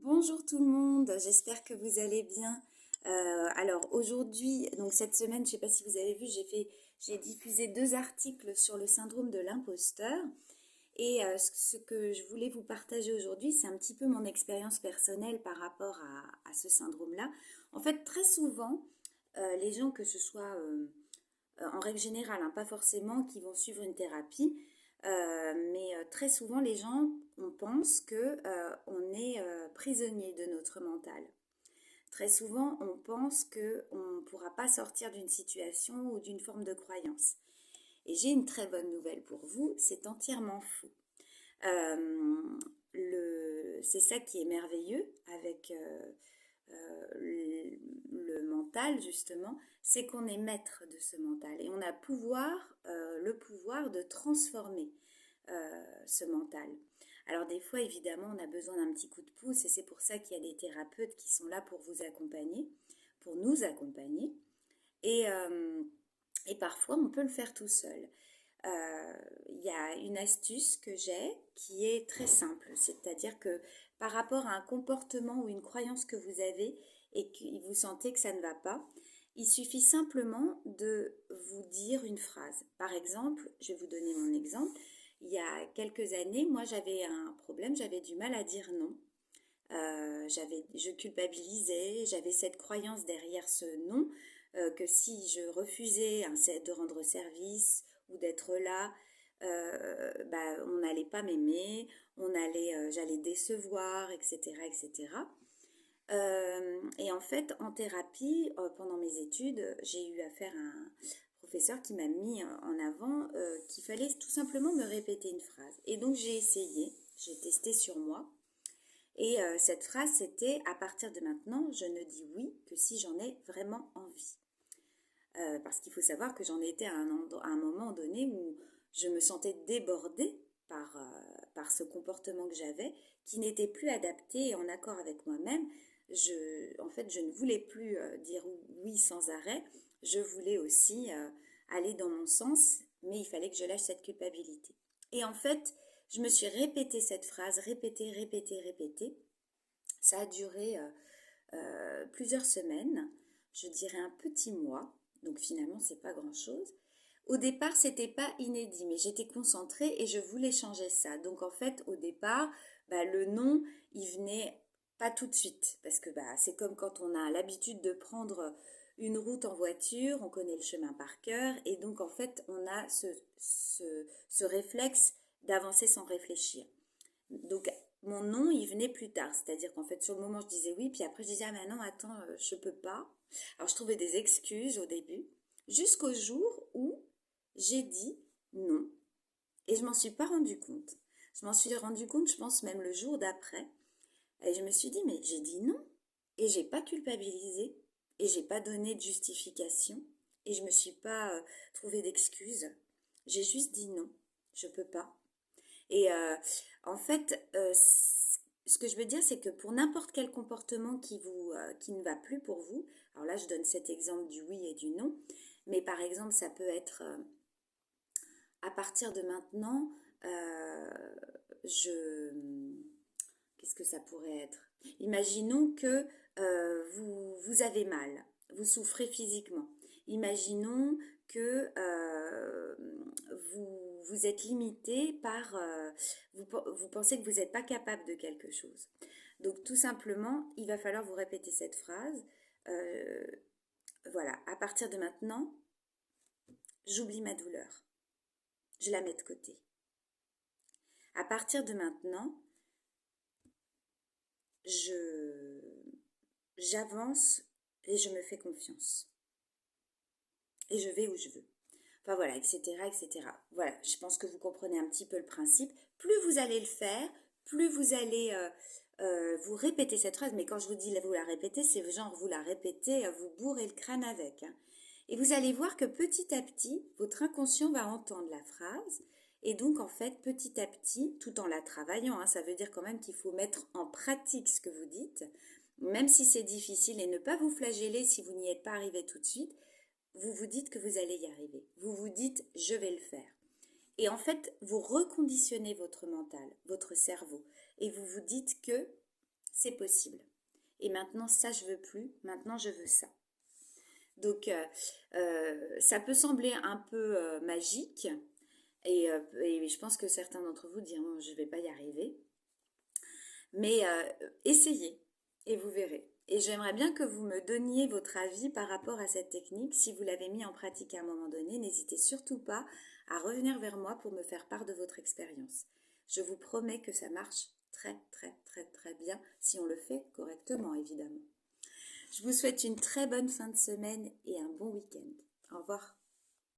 Bonjour tout le monde, j'espère que vous allez bien. Alors aujourd'hui, donc cette semaine, je ne sais pas si vous avez vu, j'ai diffusé 2 articles sur le syndrome de l'imposteur. Et ce que je voulais vous partager aujourd'hui, c'est un petit peu mon expérience personnelle par rapport à ce syndrome-là. En fait, très souvent, les gens, que ce soit en règle générale, hein, pas forcément qui vont suivre une thérapie, mais très souvent les gens, on pense que on est prisonnier de notre mental. Très souvent, on pense qu'on ne pourra pas sortir d'une situation ou d'une forme de croyance. Et j'ai une très bonne nouvelle pour vous, c'est entièrement faux. C'est ça qui est merveilleux avec le mental, justement, c'est qu'on est maître de ce mental et on a le pouvoir de transformer ce mental. Alors des fois, évidemment, on a besoin d'un petit coup de pouce et c'est pour ça qu'il y a des thérapeutes qui sont là pour vous accompagner, pour nous accompagner. Et, euh, et parfois, on peut le faire tout seul. Il y a une astuce que j'ai qui est très simple, c'est-à-dire que par rapport à un comportement ou une croyance que vous avez et que vous sentez que ça ne va pas, il suffit simplement de vous dire une phrase. Par exemple, je vais vous donner mon exemple. Il y a quelques années, moi j'avais un problème, j'avais du mal à dire non. Je culpabilisais, j'avais cette croyance derrière ce non, que si je refusais de rendre service ou d'être là, on n'allait pas m'aimer, j'allais décevoir, etc., etc. Et en fait, en thérapie, pendant mes études, j'ai eu affaire à un professeur qui m'a mis en avant qu'il fallait tout simplement me répéter une phrase. Et donc j'ai essayé, j'ai testé sur moi. Et cette phrase, c'était: à partir de maintenant, je ne dis oui que si j'en ai vraiment envie. Parce qu'il faut savoir que j'en étais à un moment donné où je me sentais débordée par ce comportement que j'avais, qui n'était plus adapté et en accord avec moi-même. En fait, je ne voulais plus dire oui sans arrêt. Je voulais aussi aller dans mon sens, mais il fallait que je lâche cette culpabilité. Et en fait, je me suis répété cette phrase, répétée, répétée, répétée. Ça a duré plusieurs semaines, je dirais un petit mois, donc finalement c'est pas grand-chose. Au départ, c'était pas inédit, mais j'étais concentrée et je voulais changer ça. Donc en fait, au départ, le non, il venait pas tout de suite, parce que c'est comme quand on a l'habitude de prendre une route en voiture, on connaît le chemin par cœur, et donc en fait, on a ce réflexe d'avancer sans réfléchir. Donc mon non, il venait plus tard, c'est-à-dire qu'en fait sur le moment je disais oui, puis après je disais: ah non, attends, je peux pas. Alors je trouvais des excuses au début, jusqu'au jour où j'ai dit non, et je m'en suis pas rendu compte. Je m'en suis rendu compte, je pense même le jour d'après, et je me suis dit: mais j'ai dit non, et j'ai pas culpabilisé, et j'ai pas donné de justification, et je me suis pas trouvé d'excuses. J'ai juste dit non, je peux pas. Et en fait, ce que je veux dire, c'est que pour n'importe quel comportement qui ne va plus pour vous, alors là, je donne cet exemple du oui et du non, mais par exemple, ça peut être à partir de maintenant, je... Qu'est-ce que ça pourrait être? Imaginons que vous avez mal, vous souffrez physiquement. Imaginons que vous êtes limité par... vous pensez que vous n'êtes pas capable de quelque chose. Donc tout simplement, il va falloir vous répéter cette phrase. Euh, voilà, à partir de maintenant, j'oublie ma douleur. Je la mets de côté. À partir de maintenant, je j'avance et je me fais confiance. Et je vais où je veux. Enfin voilà, etc., etc. Voilà, je pense que vous comprenez un petit peu le principe. Plus vous allez le faire, plus vous allez vous répéter cette phrase. Mais quand je vous dis vous la répétez, c'est genre vous la répétez, vous bourrez le crâne avec. Hein. Et vous allez voir que petit à petit, votre inconscient va entendre la phrase. Et donc, en fait, petit à petit, tout en la travaillant, hein, ça veut dire quand même qu'il faut mettre en pratique ce que vous dites, même si c'est difficile, et ne pas vous flageller si vous n'y êtes pas arrivé tout de suite. Vous vous dites que vous allez y arriver. Vous vous dites: je vais le faire. Et en fait, vous reconditionnez votre mental, votre cerveau. Et vous vous dites que c'est possible. Et maintenant, ça, je veux plus. Maintenant, je veux ça. Donc, ça peut sembler un peu magique. Et je pense que certains d'entre vous diront, je ne vais pas y arriver. Mais essayez et vous verrez. Et j'aimerais bien que vous me donniez votre avis par rapport à cette technique. Si vous l'avez mis en pratique à un moment donné, n'hésitez surtout pas à revenir vers moi pour me faire part de votre expérience. Je vous promets que ça marche très très très très bien si on le fait correctement évidemment. Je vous souhaite une très bonne fin de semaine et un bon week-end. Au revoir.